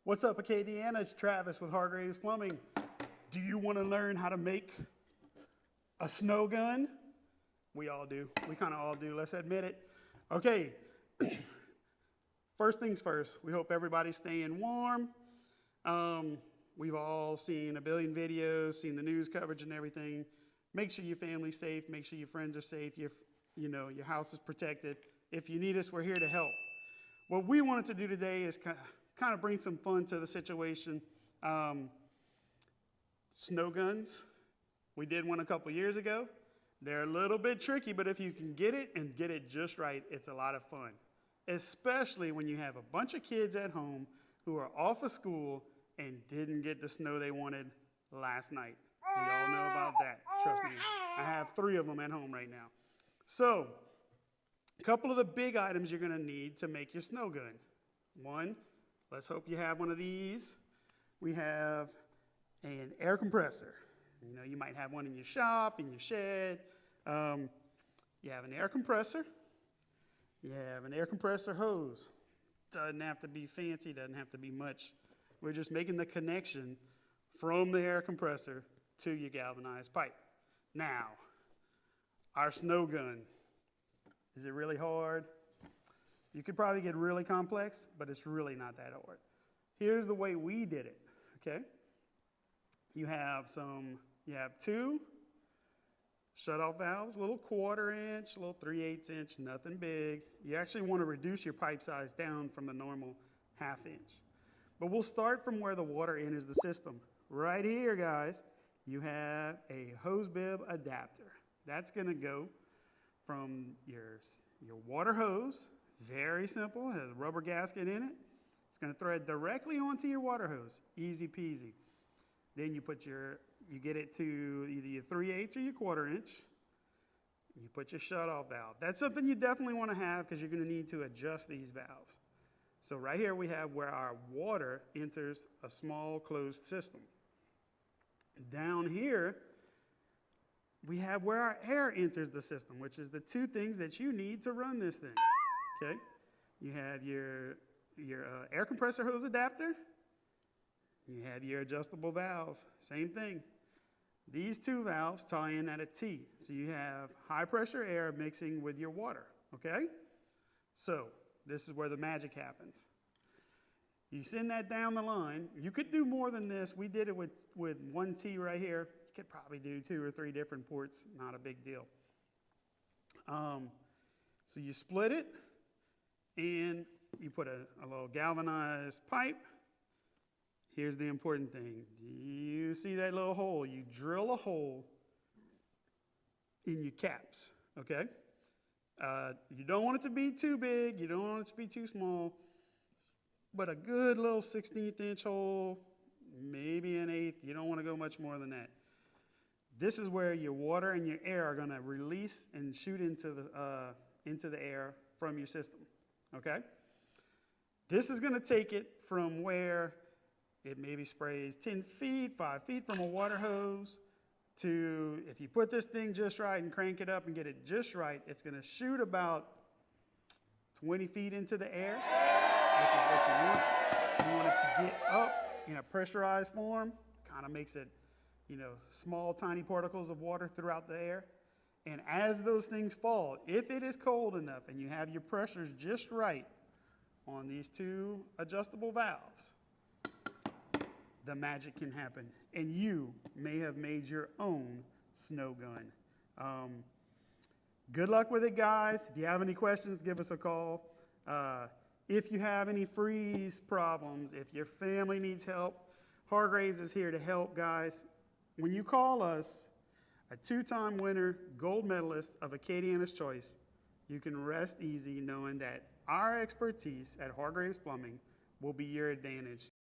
What's up, Acadiana? It's Travis with Hargraves Plumbing. Do you want to learn how to make a snow gun? We all do. We kind of all do. Let's admit it. Okay. First things first. We hope everybody's staying warm. We've all seen a billion videos, seen the news coverage and everything. Make sure your family's safe. Make sure your friends are safe. Your house is protected. If you need us, we're here to help. What we wanted to do today is kind of bring some fun to the situation. Snow guns. We did one a couple years ago. They're a little bit tricky, but if you can get it and get it just right, it's a lot of fun. Especially when you have a bunch of kids at home who are off of school and didn't get the snow they wanted last night. We all know about that. Trust me. I have 3 of them at home right now. So, a couple of the big items you're going to need to make your snow gun. One, let's hope you have one of these. We have an air compressor. You might have one in your shop, in your shed. You have an air compressor. You have an air compressor hose. Doesn't have to be fancy, doesn't have to be much. We're just making the connection from the air compressor to your galvanized pipe. Now, our snow gun. Is it really hard? You could probably get really complex, but it's really not that hard. Here's the way we did it, okay? You have 2 shutoff valves, a little 1/4 inch, a little 3/8 inch, nothing big. You actually want to reduce your pipe size down from the normal 1/2 inch. But we'll start from where the water enters the system. Right here, guys, you have a hose bib adapter. That's going to go from your water hose. Very simple, has a rubber gasket in it. It's going to thread directly onto your water hose, easy peasy. Then you get it to either your 3/8 or your 1/4 inch. You put your shutoff valve. That's something you definitely want to have because you're going to need to adjust these valves. So right here we have where our water enters a small closed system. Down here, we have where our air enters the system, which is the 2 things that you need to run this thing. Okay, you have your air compressor hose adapter. You have your adjustable valve. Same thing. These 2 valves tie in at a T. So you have high pressure air mixing with your water. Okay? So this is where the magic happens. You send that down the line. You could do more than this. We did it with 1 T right here. You could probably do 2 or 3 different ports. Not a big deal. So you split it. And you put a little galvanized pipe. Here's the important thing. You see that little hole? You drill a hole in your caps, okay? You don't want it to be too big. You don't want it to be too small. But a good little 1/16 inch hole, maybe an 1/8. You don't want to go much more than that. This is where your water and your air are going to release and shoot into the air from your system. Okay? This is going to take it from where it maybe sprays 10 feet, 5 feet from a water hose to, if you put this thing just right and crank it up and get it just right, it's going to shoot about 20 feet into the air, which is what you want. You want it to get up in a pressurized form, kind of makes it, small, tiny particles of water throughout the air. And as those things fall, if it is cold enough and you have your pressures just right on these 2 adjustable valves, the magic can happen. And you may have made your own snow gun. Good luck with it, guys. If you have any questions, give us a call. If you have any freeze problems, if your family needs help, Hargraves is here to help, guys. When you call us, a 2-time winner, gold medalist of Acadiana's Choice, you can rest easy knowing that our expertise at Hargraves Plumbing will be your advantage